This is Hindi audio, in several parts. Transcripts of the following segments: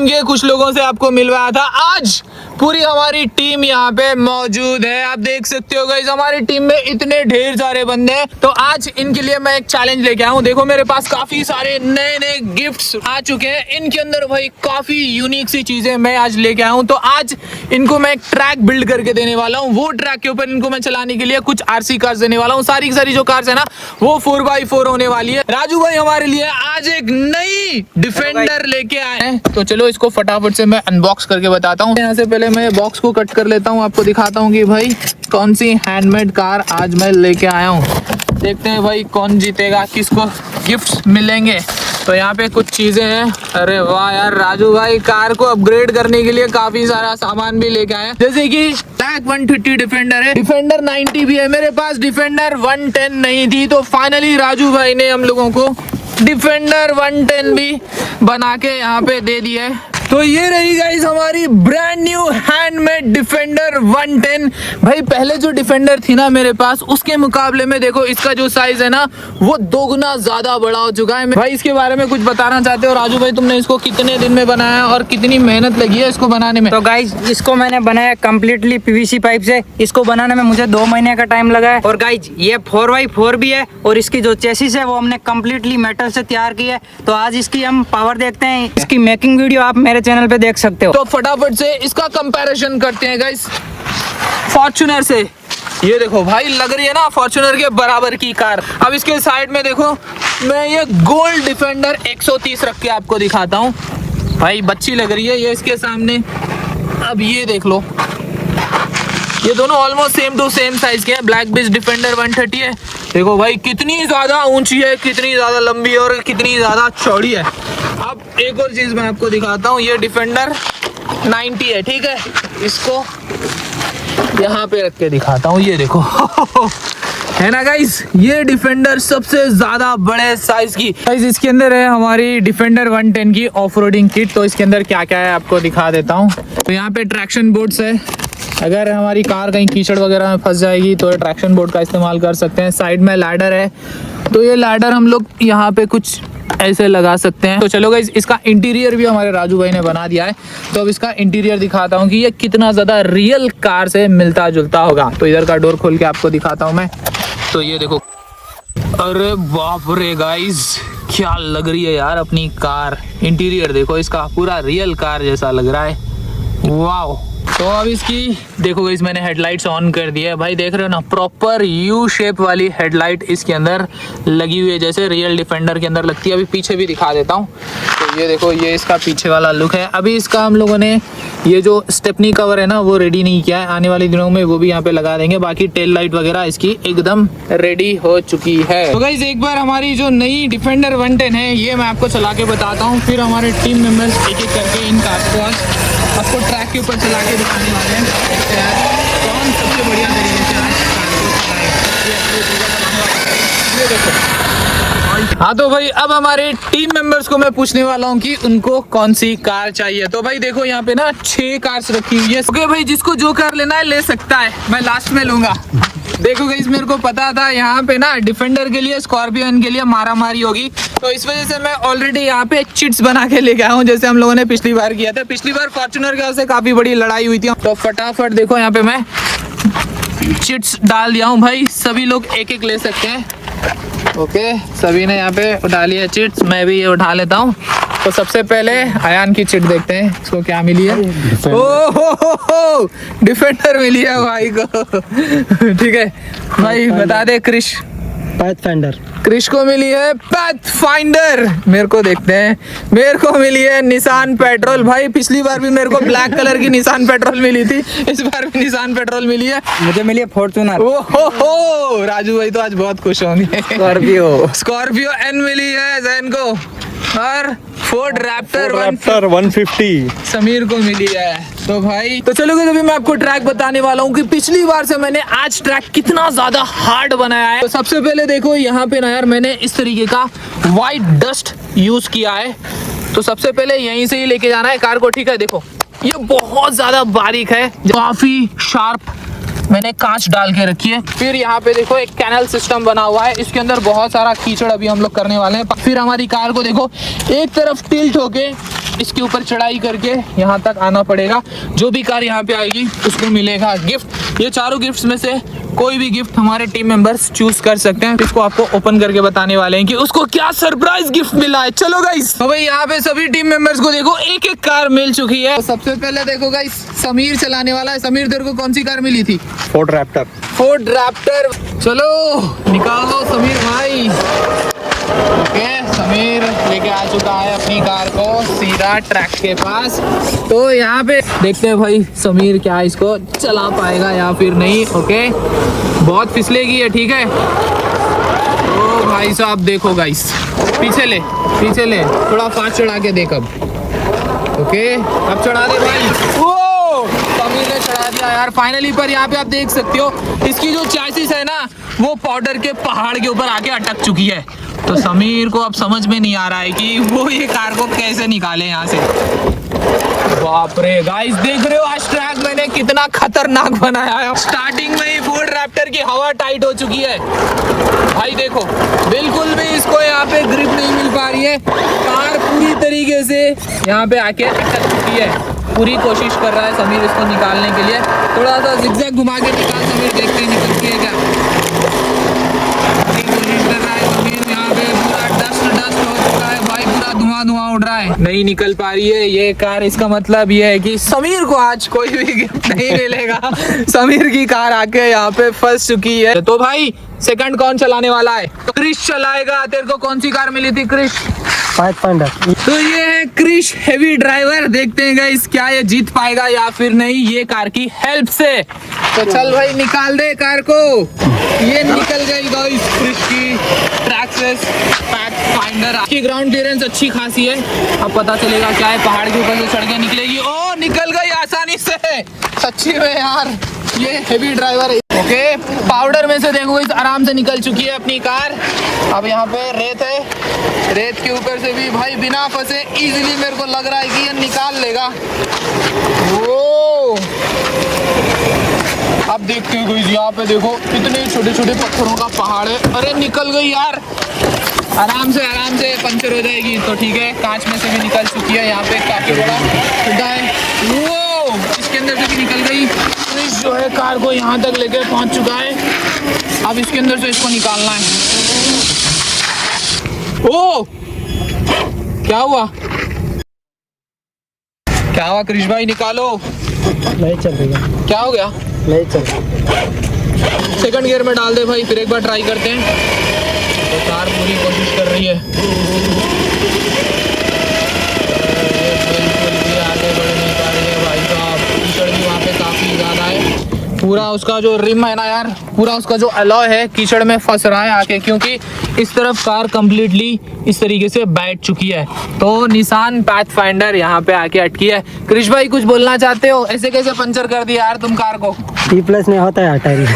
टीम के कुछ लोगों से आपको मिलवाया था। आज पूरी हमारी टीम यहाँ पे मौजूद है। आप देख सकते हो गाइस, हमारी टीम में इतने ढेर सारे बंदे हैं। तो आज इनके लिए मैं एक चैलेंज लेके आया हूँ। देखो मेरे पास काफी सारे नए नए गिफ्ट्स आ चुके हैं। इनके अंदर भाई काफी यूनिक सी चीजें मैं आज लेके आया हूँ। तो आज इनको मैं एक ट्रैक बिल्ड करके देने वाला हूँ। वो ट्रैक के ऊपर इनको मैं चलाने के लिए कुछ आरसी कार्स देने वाला हूँ। सारी की सारी जो कार्स है ना वो 4x4 होने वाली है। राजू भाई हमारे लिए आज एक नई डिफेंडर लेके आए हैं। तो चलो इसको फटाफट से मैं अनबॉक्स करके बताता हूँ। यहाँ से पहले मैं बॉक्स को कट कर लेता हूँ, आपको दिखाता हूँ कि भाई कौन सी हैंडमेड कार आज मैं लेके आया हूँ। देखते हैं भाई कौन जीतेगा, किसको गिफ्ट्स मिलेंगे। तो यहाँ पे कुछ चीजें हैं। अरे वाह यार, राजू भाई कार को अपग्रेड करने के लिए काफी सारा सामान भी लेके आए हैं। जैसे कि टैग 150 डिफेंडर है, डिफेंडर 90 भी है। मेरे पास डिफेंडर 110 नहीं थी, तो फाइनली राजू भाई ने हम लोगों को डिफेंडर 110 भी बना के यहाँ पे दे दी है। तो ये रही गाइस हमारी ब्रांड न्यू हैंडमेड डिफेंडर 110। भाई पहले जो डिफेंडर थी ना मेरे पास, उसके मुकाबले में देखो इसका जो साइज है ना वो 2 गुना ज्यादा बड़ा हो चुका है। भाई इसके बारे में कुछ बताना चाहते हो राजू भाई? तुमने इसको कितने दिन में बनाया और कितनी मेहनत लगी है इसको बनाने में? तो गाइज इसको मैंने बनाया कम्प्लीटली पीवीसी पाइप से। इसको बनाने में मुझे 2 महीने का टाइम लगा है। और गाइज ये 4x4 भी है और इसकी जो चेसिस है वो हमने कम्प्लीटली मेटल से तैयार की है। तो आज इसकी हम पावर देखते हैं। इसकी मेकिंग वीडियो आप मेरे चैनल पे देख सकते हो। तो फटाफट से इसका कंपैरिजन करते हैं गाइस फॉर्च्यूनर से। ये देखो भाई लग रही है ना फॉर्च्यूनर के बराबर की कार। अब इसके साइड में देखो मैं ये गोल्ड डिफेंडर 130 रख के आपको दिखाता हूँ। भाई बच्ची लग रही है ये इसके सामने। अब ये देख लो, ये दोनों almost same to same size के हैं। ब्लैक बीच डिफेंडर 130 है। देखो भाई कितनी ज्यादा ऊंची है, कितनी ज्यादा लंबी है और कितनी ज्यादा चौड़ी है। अब एक और चीज मैं आपको दिखाता हूँ। ये डिफेंडर 90 है, ठीक है। इसको यहाँ पे रख के दिखाता हूँ। ये देखो है ना गाइस, ये डिफेंडर सबसे ज्यादा बड़े साइज की। गाइस इसके अंदर है हमारी डिफेंडर 110 की ऑफ रोडिंग किट। तो इसके अंदर क्या क्या है आपको दिखा देता हूँ। तो यहाँ पे ट्रैक्शन बोर्ड्स है। अगर हमारी कार कहीं कीचड़ वगैरह में फंस जाएगी तो ट्रैक्शन बोर्ड का इस्तेमाल कर सकते हैं। साइड में लैडर है, तो ये लैडर हम लोग यहाँ पे कुछ ऐसे लगा सकते हैं। तो चलो गाइस इसका इंटीरियर भी हमारे राजू भाई ने बना दिया है। तो अब इसका इंटीरियर दिखाता हूँ कि ये कितना ज़्यादा रियल कार से मिलता जुलता होगा। तो इधर का डोर खोल के आपको दिखाता हूँ मैं। तो ये देखो, अरे बाप रे गाइस क्या लग रही है यार अपनी कार। इंटीरियर देखो इसका, पूरा रियल कार जैसा लग रहा है। वाओ। तो अब इसकी देखो गाइस मैंने हेडलाइट्स ऑन कर दिया है। भाई देख रहे हो ना, प्रॉपर यू शेप वाली हेडलाइट इसके अंदर लगी हुई है, जैसे रियल डिफेंडर के अंदर लगती है। अभी पीछे भी दिखा देता हूँ। तो ये देखो, ये इसका पीछे वाला लुक है। अभी इसका हम लोगों ने ये जो स्टेपनी कवर है ना वो रेडी नहीं किया है। आने वाले दिनों में वो भी यहाँ पे लगा देंगे। बाकी टेल लाइट वगैरह इसकी एकदम रेडी हो चुकी है। तो गाइस एक बार हमारी जो नई डिफेंडर 110 है ये मैं आपको चला के बताता हूँ। फिर हमारे टीम मेंबर्स एक एक करके इन कार को आज आपको ट्रैक के ऊपर चला के दिखाने वाले हैं कौन सबसे बढ़िया तरीके से आज ये देखो। हाँ तो भाई अब हमारे टीम मेंबर्स को मैं पूछने वाला हूँ कि उनको कौन सी कार चाहिए। तो भाई देखो यहाँ पे ना 6 कार्स रखी हुई है। ओके भाई, जिसको जो कार लेना है ले सकता है, मैं लास्ट में लूंगा। देखो गाइस मेरे को पता था यहाँ पे ना डिफेंडर के लिए, स्कॉर्पियन के लिए मारामारी होगी। तो इस वजह से मैं ऑलरेडी यहाँ पे चिट्स बना के लेके आया हूँ, जैसे हम लोगों ने पिछली बार किया था। पिछली बार फॉर्च्यूनर के वजह से काफी बड़ी लड़ाई हुई थी। तो फटाफट देखो यहाँ पे मैं चिट्स डाल दिया हूँ। भाई सभी लोग एक एक ले सकते हैं। ओके, सभी ने यहाँ पे उठा लिया चिट्स, मैं भी ये उठा लेता हूँ। तो सबसे पहले अयान की चिट देखते हैं, इसको क्या मिली है। ओह डिफेंडर मिली है भाई को। ठीक है भाई, बता दे क्रिश। पाथफाइंडर। क्रिश को मिली है पाथफाइंडर। मेरे को देखते हैं, मेरे को मिली है निसान पेट्रोल। भाई पिछली बार भी मेरे को ब्लैक कलर की निसान पेट्रोल मिली थी, इस बार भी निसान पेट्रोल मिली है। मुझे मिली है फॉर्च्यूनर। ओहो राजू भाई तो आज बहुत खुश होंगे। स्कॉर्पियो एन मिली है जैन को। और फोर्ड रैप्टर 150 समीर को मिली है। तो भाई तो चलो अभी मैं आपको ट्रैक बताने वाला हूँ कि पिछली बार से मैंने आज ट्रैक कितना ज्यादा हार्ड बनाया है। तो सबसे पहले देखो यहाँ पे ना यार मैंने इस तरीके का व्हाइट डस्ट यूज किया है। तो सबसे पहले यहीं से ही लेके जाना है कार को, ठीक है। देखो ये बहुत ज्यादा बारीक है, काफी शार्प मैंने कांच डाल के रखी है। फिर यहाँ पे देखो एक कैनल सिस्टम बना हुआ है, इसके अंदर बहुत सारा कीचड़ अभी हम लोग करने वाले हैं। फिर हमारी कार को देखो एक तरफ टिल्ट होके इसके ऊपर चढ़ाई करके यहाँ तक आना पड़ेगा। जो भी कार यहाँ पे आएगी उसको मिलेगा गिफ्ट। ये चारों गिफ्ट्स में से कोई भी गिफ्ट हमारे टीम मेंबर्स चूज कर सकते हैं। इसको आपको ओपन करके बताने वाले हैं कि उसको क्या सरप्राइज गिफ्ट मिला है। चलो गाइस, तो भाई यहाँ पे सभी टीम मेंबर्स को देखो एक एक कार मिल चुकी है। तो सबसे पहले देखो गाइस, समीर चलाने वाला है। समीर, तेरे को कौन सी कार मिली थी? Ford Raptor. Ford Raptor. चलो निकालो समीर भाई। ओके, समीर लेके आ चुका है अपनी कार को सीधा ट्रैक के पास। तो यहाँ पे देखते हैं भाई समीर क्या इसको चला पाएगा या फिर नहीं। ओके, बहुत फिसलेगी है, ठीक है। तो भाई साहब देखो गाइस, पीछे ले थोड़ा फास्ट चढ़ा के देख अब। ओके, अब चढ़ा दे भाई। ओ, समीर ने चढ़ा दिया यार फाइनली। पर यहाँ पे आप देख सकते हो इसकी जो चैसिस है ना, वो पाउडर के पहाड़ के ऊपर आके अटक चुकी है। तो समीर को अब समझ में नहीं आ रहा है कि वो ये कार को कैसे निकाले यहाँ से। बाप रे गाइस, देख रहे हो आज ट्रैक मैंने कितना खतरनाक बनाया है। स्टार्टिंग में ही फोर्ड रैप्टर की हवा टाइट हो चुकी है भाई। देखो बिल्कुल भी इसको यहाँ पे ग्रिप नहीं मिल पा रही है। कार पूरी तरीके से यहाँ पे आके अटक चुकी है। पूरी कोशिश कर रहा है समीर इसको निकालने के लिए। थोड़ा सा जिगजैग घुमा के निकाल समीर, देखते हैं निकलती है क्या। कोशिश कर रहा है समीर, यहाँ पे पूरा डस्ट हो चुका है भाई, पूरा धुआं उड़ रहा है, नहीं निकल पा रही है ये कार। इसका मतलब ये है कि समीर को आज कोई भी गिफ्ट नहीं मिलेगा। समीर की कार आके यहाँ पे फंस चुकी है। तो भाई सेकंड कौन चलाने वाला है? तो क्रिश चलाएगा। तेरे को कौन सी कार मिली थी क्रिश? पाथफाइंडर। तो ये है क्रिश हेवी ड्राइवर। देखते हैं गाइस क्या ये जीत पाएगा या फिर नहीं ये कार की हेल्प से। तो चल भाई निकाल दे कार को। ये निकल गई गाइस क्रिश की ट्रैक्सेस पाथफाइंडर की। ग्राउंड क्लियरेंस अच्छी खासी है। अब पता चलेगा क्या है। पहाड़ के ऊपर से चढ़ के निकलेगी। ओ, निकल गई आसानी से। सच्ची में यार ये हेवी ड्राइवर है। ओके, पाउडर में से देखो इस आराम से निकल चुकी है अपनी कार। अब यहाँ पे रेत है, रेत के ऊपर से भी भाई बिना फंसे इजीली मेरे को लग रहा है कि ये निकाल लेगा। ओ, अब देखते हैं गाइस, यहाँ पे देखो कितने छोटे छोटे पत्थरों का पहाड़ है। अरे निकल गई यार, आराम से पंचर हो जाएगी। तो ठीक है, कांच में से भी निकल चुकी है। यहाँ पे काफी बड़ा गड्ढा है, वो इसके अंदर से भी निकल गई। क्रिश जो है कार को यहाँ तक लेके पहुँच चुका है। अब इसके अंदर से इसको निकालना है। ओ, क्या हुआ क्रिश भाई? निकालो। नहीं चल रही है। क्या हो गया? नहीं चल रही। सेकंड गियर में डाल दे भाई, फिर एक बार ट्राई करते हैं। तो कार पूरी कोशिश कर रही है, बिल्कुल भी आगे बढ़ नहीं पा रही है भाई साहब। कीचड़ भी वहाँ पे काफ़ी ज़्यादा है। पूरा उसका जो रिम है ना यार, पूरा उसका जो अलॉय है कीचड़ में फंस रहा है आके, क्योंकि इस तरफ कार कंप्लीटली इस तरीके से बैठ चुकी है। तो निसान पाथफाइंडर यहाँ पे आके अटकी है। क्रिश भाई कुछ बोलना चाहते हो? ऐसे कैसे पंचर कर दिया यार तुम कार को? T+ में होता है टायर।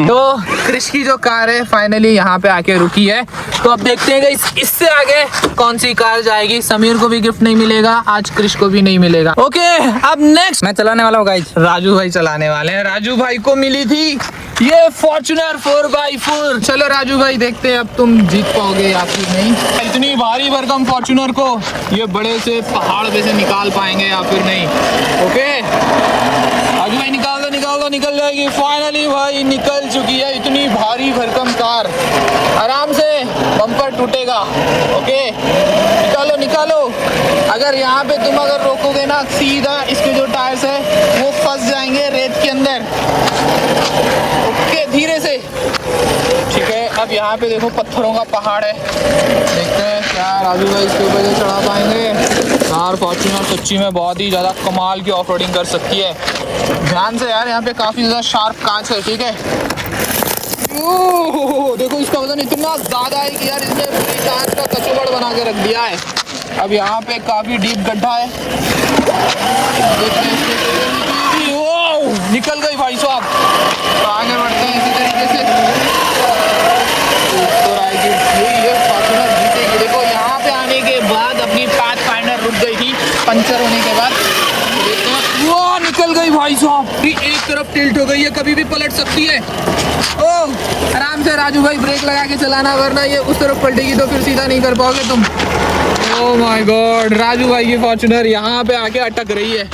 तो क्रिश की जो कार है फाइनली यहाँ पे आके रुकी है। तो अब देखते हैं इससे आगे कौन सी कार जाएगी। समीर को भी गिफ्ट नहीं मिलेगा आज, क्रिश को भी नहीं मिलेगा। ओके, अब नेक्स्ट मैं चलाने वाला हूँ गाइस। राजू भाई चलाने वाले हैं। राजू भाई को मिली थी ये फॉर्च्यूनर 4x4। चलो राजू भाई देखते हैं अब तुम जीत पाओगे या फिर नहीं। इतनी भारी भरकम फॉर्च्यूनर को ये बड़े से पहाड़ पे से निकाल पाएंगे या फिर नहीं। ओके राजू भाई निकाल दो, निकल जाएगी। फाइनली भाई निकल चुकी है इतनी भारी भरकम कार। आराम से बम्पर टूटेगा। ओके निकालो। अगर यहाँ पे तुम अगर रोकोगे ना, सीधा इसके जो टायर्स है वो फंस जाएंगे रेत के अंदर। ओके, धीरे से। ठीक है, अब यहाँ पे देखो पत्थरों का पहाड़ है। देखते हैं क्या राजू भाई इसके ऊपर से चढ़ा पाएंगे। कार फॉर्च्यूनर सच्ची में बहुत ही ज़्यादा कमाल की ऑफ रोडिंग कर सकती है। ध्यान से यार, यहाँ पे काफ़ी ज़्यादा शार्प कांच है। ठीक है, ओह देखो इसका वजन इतना ज़्यादा है कि यार इसने पूरी कांच का कचौड़ बना के रख दिया है। अब यहाँ पे काफ़ी डीप गड्ढा है। निकल गई भाई साहब। तो आगे बढ़ते हैं इसी तरीके से। देखो यहाँ पे आने के बाद अपनी पाथफाइंडर रुक गई थी पंचर होने के बाद। वो निकल गई भाई साहब। एक तरफ टिल्ट हो गई है, कभी भी पलट सकती है। ओह आराम से राजू भाई ब्रेक लगा के चलाना, वरना ये उस तरफ पलटेगी तो फिर सीधा नहीं कर पाओगे तुम। ओह माय गॉड, राजू भाई की फॉर्च्यूनर यहाँ पे आके अटक रही है।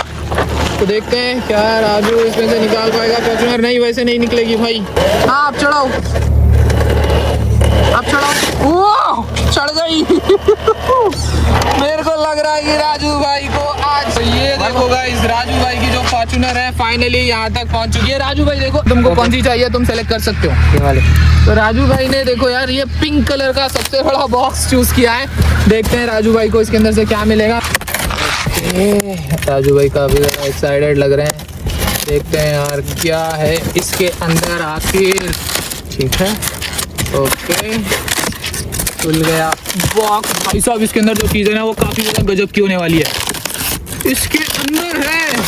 तो देखते हैं क्या राजू इसमें से निकाल पाएगा फॉर्च्यूनर। नहीं, वैसे नहीं निकलेगी भाई। हाँ, आप चढ़ाओ, आप चढ़ाओ। ओह, चढ़ गई। मेरे को लग रहा है कि राजू भाई को आज, ये देखो गाइस, राजू भाई की जो फॉर्च्यूनर है फाइनली यहाँ तक पहुँच चुकी है। राजू भाई देखो, तुमको कौन सी चाहिए तुम सेलेक्ट कर सकते हो ये वाले। तो राजू भाई ने देखो यार, ये पिंक कलर का सबसे बड़ा बॉक्स चूज किया है। देखते हैं राजू भाई को इसके अंदर से क्या मिलेगा। राजू भाई काफी ज़्यादा एक्साइटेड लग रहे हैं। देखते हैं यार क्या है इसके अंदर आखिर। ठीक है, ओके, खुल गया बॉक्स। भाई साहब, इसके अंदर जो चीज़ें ना वो काफ़ी ज़्यादा गजब की होने वाली है। इसके अंदर है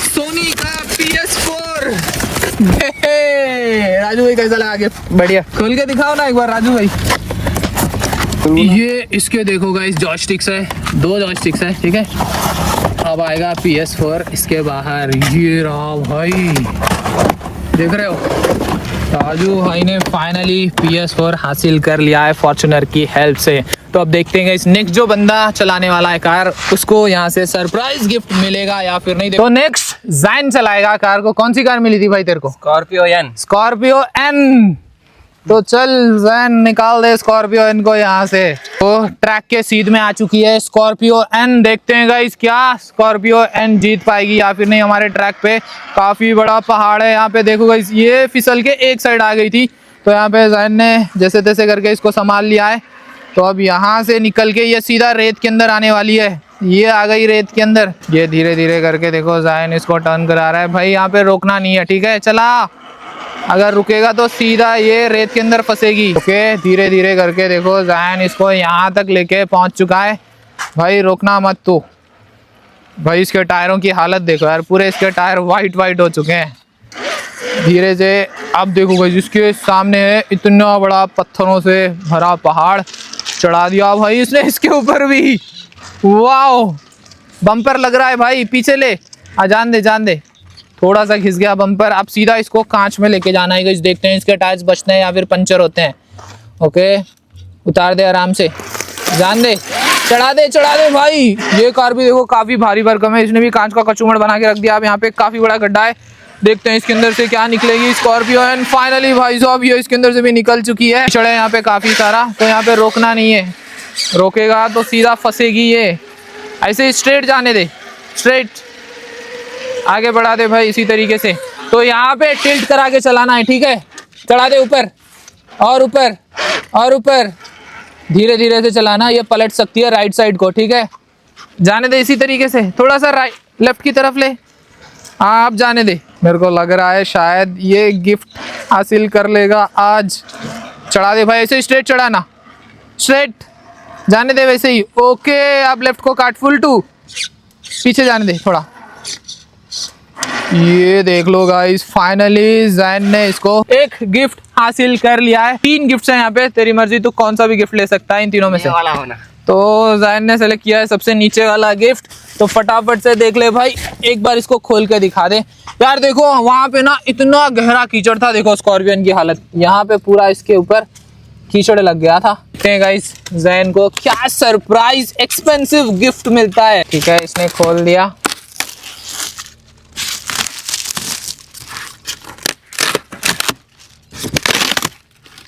सोनी का PS4। राजू भाई कैसा लगा गिफ्ट? बढ़िया। खोल के दिखाओ ना एक बार राजू भाई। ये इसके देखो गाइस, जॉयस्टिक्स है, 2 जॉयस्टिक्स है। ठीक है, अब आएगा PS4 इसके बाहर। ये रहा भाई, देख रहे हो, राजू भाई ने फाइनली PS4 हासिल कर लिया है फॉर्च्यूनर की हेल्प से। तो अब देखते हैं इस नेक्स्ट जो बंदा चलाने वाला है कार, उसको यहाँ से सरप्राइज गिफ्ट मिलेगा या फिर नहीं। तो नेक्स्ट जैन चलाएगा कार को। कौन सी कार मिली थी भाई तेरे को? Scorpio N. Scorpio N. तो चल जैन, निकाल दे स्कॉर्पियो एन को यहाँ से। तो ट्रैक के सीध में आ चुकी है स्कॉर्पियो एन। देखते हैं गाइस क्या स्कॉर्पियो एन जीत पाएगी या फिर नहीं हमारे ट्रैक पे। काफी बड़ा पहाड़ है यहाँ पे, देखो गाइस, ये फिसल के एक साइड आ गई थी। तो यहाँ पे जैन ने जैसे तैसे करके इसको संभाल लिया है। तो अब यहाँ से निकल के ये सीधा रेत के अंदर आने वाली है। ये आ गई रेत के अंदर। ये धीरे धीरे करके देखो जैन इसको टर्न करा रहा है। भाई यहाँ पे रोकना नहीं है, ठीक है, चला। अगर रुकेगा तो सीधा ये रेत के अंदर फंसेगी। ओके, धीरे धीरे करके देखो जैन इसको यहाँ तक लेके पहुँच चुका है। भाई रोकना मत तू। भाई इसके टायरों की हालत देखो यार, पूरे इसके टायर वाइट वाइट हो चुके हैं। धीरे से अब देखो भाई, जिसके सामने है इतना बड़ा पत्थरों से भरा पहाड़, चढ़ा दिया भाई इसने इसके ऊपर भी। वाओ, बम्पर लग रहा है भाई, पीछे ले आ, जान दे जान दे। थोड़ा सा घिस गया बम्पर। अब सीधा इसको कांच में लेके जाना है। देखते हैं इसके टायर्स बचते हैं या फिर पंचर होते हैं। ओके, उतार दे आराम से, जान दे, चढ़ा दे भाई। ये कार भी देखो काफी भारी भरकम है, इसने भी कांच का कचूमड़ बना के रख दिया। अब यहाँ पे काफी बड़ा गड्ढा है, देखते हैं इसके अंदर से क्या निकलेगी स्कॉर्पियो एंड। फाइनली भाई साहब ये इसके अंदर से भी निकल चुकी है। चढ़े यहाँ पे काफी सारा, तो यहाँ पे रोकना नहीं है, रोकेगा तो सीधा फंसेगी ये। ऐसे स्ट्रेट जाने दे, स्ट्रेट आगे बढ़ा दे भाई इसी तरीके से। तो यहाँ पे टिल्ट करा के चलाना है, ठीक है, चढ़ा दे ऊपर और ऊपर और ऊपर, धीरे धीरे से चलाना। ये पलट सकती है राइट साइड को, ठीक है, जाने दे इसी तरीके से। थोड़ा सा राइट लेफ्ट की तरफ ले, हाँ आप जाने दे। मेरे को लग रहा है शायद ये गिफ्ट हासिल कर लेगा आज। चढ़ा दे भाई, ऐसे स्ट्रेट चढ़ाना, स्ट्रेट जाने दे वैसे ही। ओके, अब लेफ्ट को काट, फुल टू, पीछे जाने दे थोड़ा। ये देख लो गाइस, फाइनली जैन ने इसको एक गिफ्ट हासिल कर लिया है। 3 गिफ्ट्स हैं यहाँ पे, तेरी मर्जी, तू कौन सा भी गिफ्ट ले सकता है इन तीनों में से। वाला होना। तो जैन ने सेलेक्ट किया है सबसे नीचे वाला गिफ्ट। तो फटाफट से देख ले भाई, एक बार इसको खोल के दिखा दे यार। देखो वहां पे ना इतना गहरा कीचड़ था, देखो स्कॉर्पियन की हालत, यहाँ पे पूरा इसके ऊपर कीचड़ लग गया था। गाइस जैन को क्या सरप्राइज एक्सपेंसिव गिफ्ट मिलता है। ठीक है, इसने खोल दिया।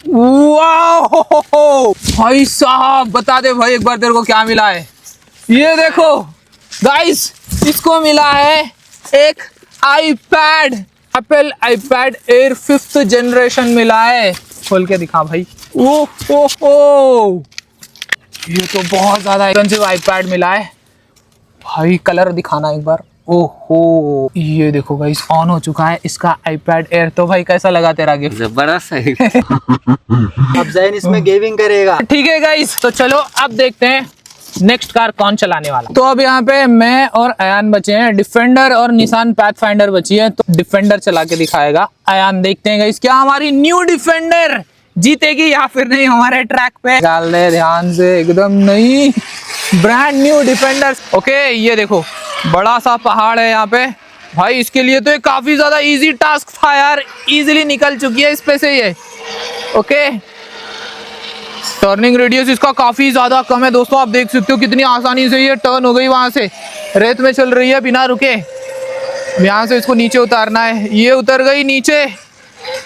वाओ भाई साहब, बता दे भाई एक बार तेरे को क्या मिला है। ये देखो गाइस, इसको मिला है एक iPad, Apple iPad air 5th generation मिला है। खोल के दिखा भाई। ओह, ये तो बहुत ज्यादा एक्सपेंसिव आईपैड मिला है भाई। कलर दिखाना एक बार। ओहो, ये देखो गाइस, ऑन हो चुका है इसका आईपैड एयर। तो भाई कैसा लगा तेरा गिफ्ट? जबरदस्त है। अब जैन इसमें गेमिंग करेगा। ठीक है गाइस, तो चलो अब देखते हैं नेक्स्ट कार कौन चलाने वाला। तो अब यहाँ पे मैं और अयान बचे हैं, डिफेंडर और निसान पैथफाइंडर बची है। तो डिफेंडर चला के दिखाएगा अयान। देखते हैं गाइस क्या हमारी न्यू डिफेंडर जीतेगी या फिर नहीं हमारे ट्रैक पे। डाल दे ध्यान से, एकदम नहीं, ब्रांड न्यू डिफेंडर। ओके, ये देखो बड़ा सा पहाड़ है यहाँ पे भाई। इसके लिए तो ये काफी ज्यादा इजी टास्क था यार, इजीली निकल चुकी है इस पे से ये। ओके, टर्निंग रेडियस इसका काफी ज्यादा कम है दोस्तों, आप देख सकते हो कितनी आसानी से ये टर्न हो गई। वहां से रेत में चल रही है बिना रुके। यहाँ से इसको नीचे उतारना है, ये उतर गई नीचे।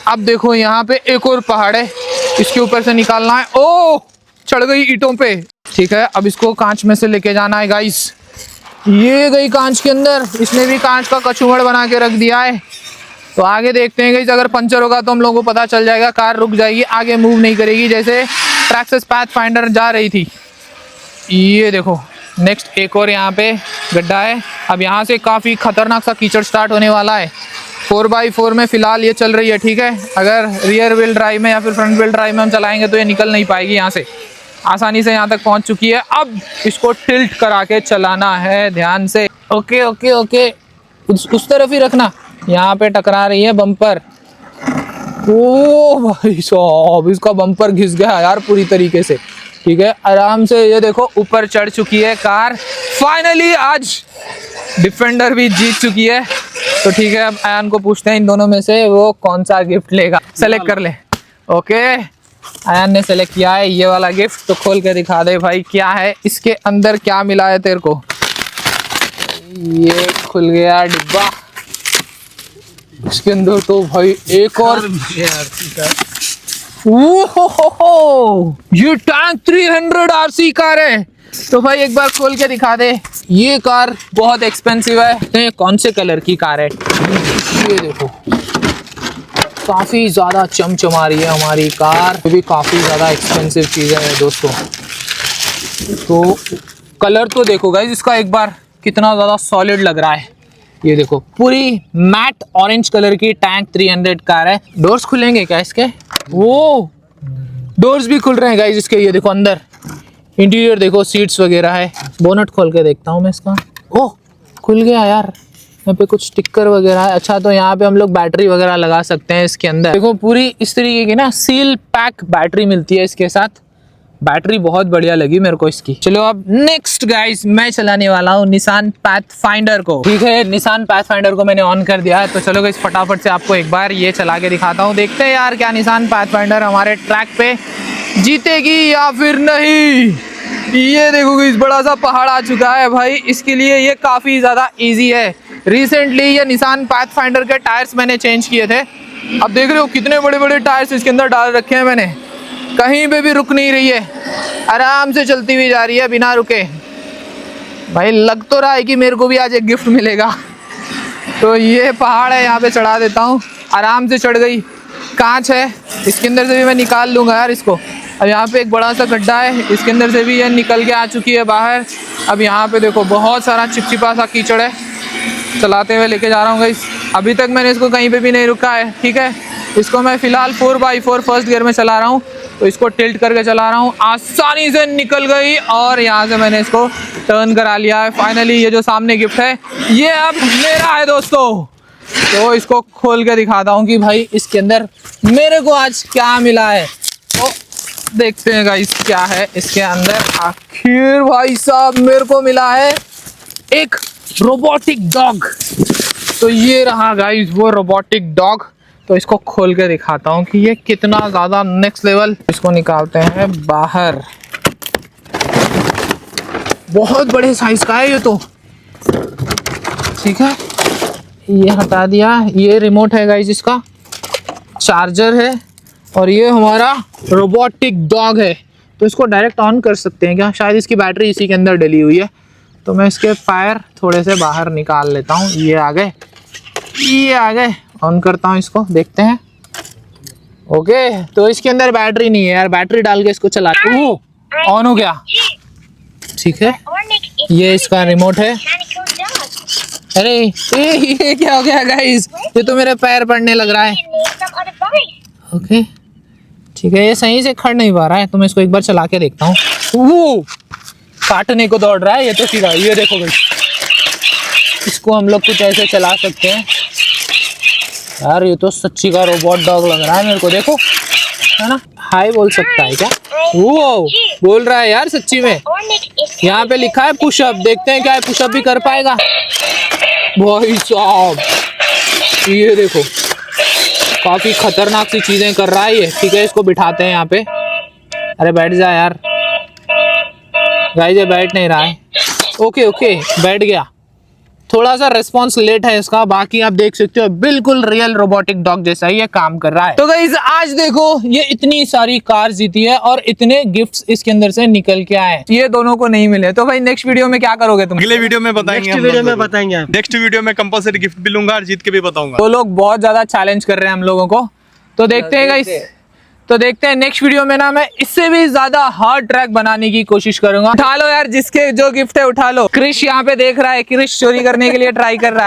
अब देखो यहाँ पे एक और पहाड़ है, इसके ऊपर से निकालना है। ओ चढ़ गई ईंटों पे। ठीक है, अब इसको कांच में से लेके जाना है गाइस। ये गई कांच के अंदर, इसने भी कांच का कछुमड़ बना के रख दिया है। तो आगे देखते हैं गाइस, अगर पंचर होगा तो हम लोगों को पता चल जाएगा, कार रुक जाएगी, आगे मूव नहीं करेगी जैसे ट्रैक्सिस पाथफाइंडर जा रही थी। ये देखो नेक्स्ट एक और यहाँ पे गड्ढा है। अब यहाँ से काफ़ी खतरनाक सा कीचड़ स्टार्ट होने वाला है। 4x4 में फ़िलहाल ये चल रही है। ठीक है, अगर रियर व्हील ड्राइव में या फिर फ्रंट व्हील ड्राइव में हम चलाएंगे तो ये निकल नहीं पाएगी यहाँ से। आसानी से यहाँ तक पहुँच चुकी है। अब इसको टिल्ट करा के चलाना है ध्यान से। ओके ओके ओके, उस तरफ ही रखना। यहाँ पे टकरा रही है बम्पर। ओ भाई साहब, इसका बम्पर घिस गया यार पूरी तरीके से। ठीक है, आराम से ये देखो ऊपर चढ़ चुकी है कार। फाइनली आज डिफेंडर भी जीत चुकी है। तो ठीक है, अब आयान को पूछते हैं इन दोनों में से वो कौन सा गिफ्ट लेगा। सेलेक्ट कर ले। ओके, आयान ने सेलेक्ट किया है ये वाला गिफ्ट। तो खोल के दिखा दे भाई क्या है इसके अंदर, क्या मिला है तेरे को। ये खुल गया डिब्बा, इसके अंदर तो भाई एक और ये टैंक 300 आरसी कार है। तो भाई एक बार खोल के दिखा दे। ये कार बहुत एक्सपेंसिव है। ये कौन से कलर की कार है, ये देखो काफी ज्यादा चमचमा रही है हमारी कार। ये भी काफी ज्यादा एक्सपेंसिव चीज है दोस्तों। तो कलर तो देखो गाइस इसका एक बार, कितना ज्यादा सॉलिड लग रहा है। ये देखो पूरी मैट ऑरेंज कलर की टैंक 300 कार है। डोर्स खुलेंगे क्या इसके? वो डोर्स भी खुल रहे हैं गाइस इसके। ये देखो अंदर इंटीरियर देखो, सीट्स वगैरह है। बोनट खोल के देखता हूँ मैं इसका। ओह खुल गया यार, यहाँ पे कुछ स्टिकर वगैरह है। अच्छा, तो यहाँ पे हम लोग बैटरी वगैरह लगा सकते हैं इसके अंदर। देखो पूरी इस तरीके की ना सील पैक बैटरी मिलती है इसके साथ। बैटरी बहुत बढ़िया लगी मेरे को इसकी। चलो अब नेक्स्ट गाइस, मैं चलाने वाला हूँ निसान पाथफाइंडर को। ठीक है, निसान पाथफाइंडर को मैंने ऑन कर दिया है। तो चलो गाइस फटाफट से आपको एक बार ये चला के दिखाता हूँ। देखते हैं यार क्या निसान पाथफाइंडर हमारे ट्रैक पे जीतेगी या फिर नहीं। ये देखो गाइस बड़ा सा पहाड़ आ चुका है भाई, इसके लिए ये काफ़ी ज़्यादा ईजी है। रिसेंटली ये निसान पाथफाइंडर के टायर्स मैंने चेंज किए थे। अब देख रहे हो कितने बड़े बड़े टायर्स इसके अंदर डाल रखे हैं मैंने। कहीं पे भी रुक नहीं रही है, आराम से चलती हुई जा रही है बिना रुके। भाई लग तो रहा है कि मेरे को भी आज एक गिफ्ट मिलेगा। तो ये पहाड़ है, यहाँ पे चढ़ा देता हूँ। आराम से चढ़ गई। कांच है, इसके अंदर से भी मैं निकाल लूँगा यार इसको। अब यहाँ पे एक बड़ा सा गड्ढा है, इसके अंदर से भी ये निकल के आ चुकी है बाहर। अब यहाँ पे देखो बहुत सारा चिपचिपा सा कीचड़ है। चलाते हुए लेके जा रहा हूँ गाइस। अभी तक मैंने इसको कहीं पे भी नहीं रुका है। ठीक है, इसको मैं फ़िलहाल 4x4 फर्स्ट गियर में चला रहा हूँ। तो इसको टिल्ट करके चला रहा हूँ, आसानी से निकल गई और यहाँ से मैंने इसको टर्न करा लिया है। फाइनली ये जो सामने गिफ्ट है ये अब मेरा है दोस्तों। तो इसको खोल के दिखाता हूँ कि भाई इसके अंदर मेरे को आज क्या मिला है। तो देखते हैं गाइस क्या है इसके अंदर। आखिर भाई साहब मेरे को मिला है एक रोबोटिक डॉग। तो ये रहा गाइस वो रोबोटिक डॉग। तो इसको खोल के दिखाता हूँ कि ये कितना ज़्यादा नेक्स्ट लेवल। इसको निकालते हैं बाहर। बहुत बड़े साइज का है ये तो। ठीक है, ये हटा दिया। ये रिमोट है गाइस, इसका चार्जर है और ये हमारा रोबोटिक डॉग है। तो इसको डायरेक्ट ऑन कर सकते हैं क्या? शायद इसकी बैटरी इसी के अंदर डली हुई है। तो मैं इसके पैर थोड़े से बाहर निकाल लेता हूँ। ये आ गए, ये आ गए। ऑन करता हूँ इसको, देखते हैं। ओके, तो इसके अंदर बैटरी नहीं है यार, बैटरी डाल के इसको चला। ऑन हो गया। ठीक है, ये इसका रिमोट है। अरे ये क्या हो गया गाइस? ये तो मेरे पैर पड़ने लग रहा है। ओके ठीक है, ये सही से खड़ नहीं पा रहा है। तो मैं इसको एक बार चला के देखता हूँ। वो काटने को दौड़ रहा है ये तो सीधा। ये देखो गाइस, इसको हम लोग कुछ ऐसे चला सकते हैं यार। ये तो सच्ची का रोबोट डॉग लग रहा है मेरे को। देखो है ना, हाय बोल सकता है क्या? वो बोल रहा है यार सच्ची में। यहाँ पे लिखा है पुशअप, देखते हैं क्या है, पुशअप भी कर पाएगा भाई साहब। ये देखो काफी खतरनाक सी चीजें कर रहा है ये। ठीक है, इसको बिठाते हैं यहाँ पे। अरे बैठ जा यार गाइस, ये बैठ नहीं रहा है। ओके ओके बैठ गया। थोड़ा सा रिस्पॉन्स लेट है इसका, बाकी आप देख सकते हो बिल्कुल रियल रोबोटिक डॉग जैसा ही ये काम कर रहा है। तो गाइस आज देखो ये इतनी सारी कार जीती है और इतने गिफ्ट्स इसके अंदर से निकल के आए, ये दोनों को नहीं मिले। तो भाई नेक्स्ट वीडियो में क्या करोगे तुम? अगले वीडियो में बताएंगे। नेक्स्ट वीडियो में बताएंगे आप। नेक्स्ट वीडियो में कंपलसरी गिफ्ट भी लूंगा और जीत के भी बताऊंगा। वो लोग बहुत ज्यादा चैलेंज कर रहे हैं हम लोगों को, तो देखते हैं गाइस। तो देखते हैं नेक्स्ट वीडियो में ना मैं इससे भी ज्यादा हार्ड ट्रैक बनाने की कोशिश करूंगा। उठा लो यार, जिसके जो गिफ्ट है उठा लो। क्रिश यहाँ पे देख रहा है, क्रिश चोरी करने के लिए ट्राई कर रहा है।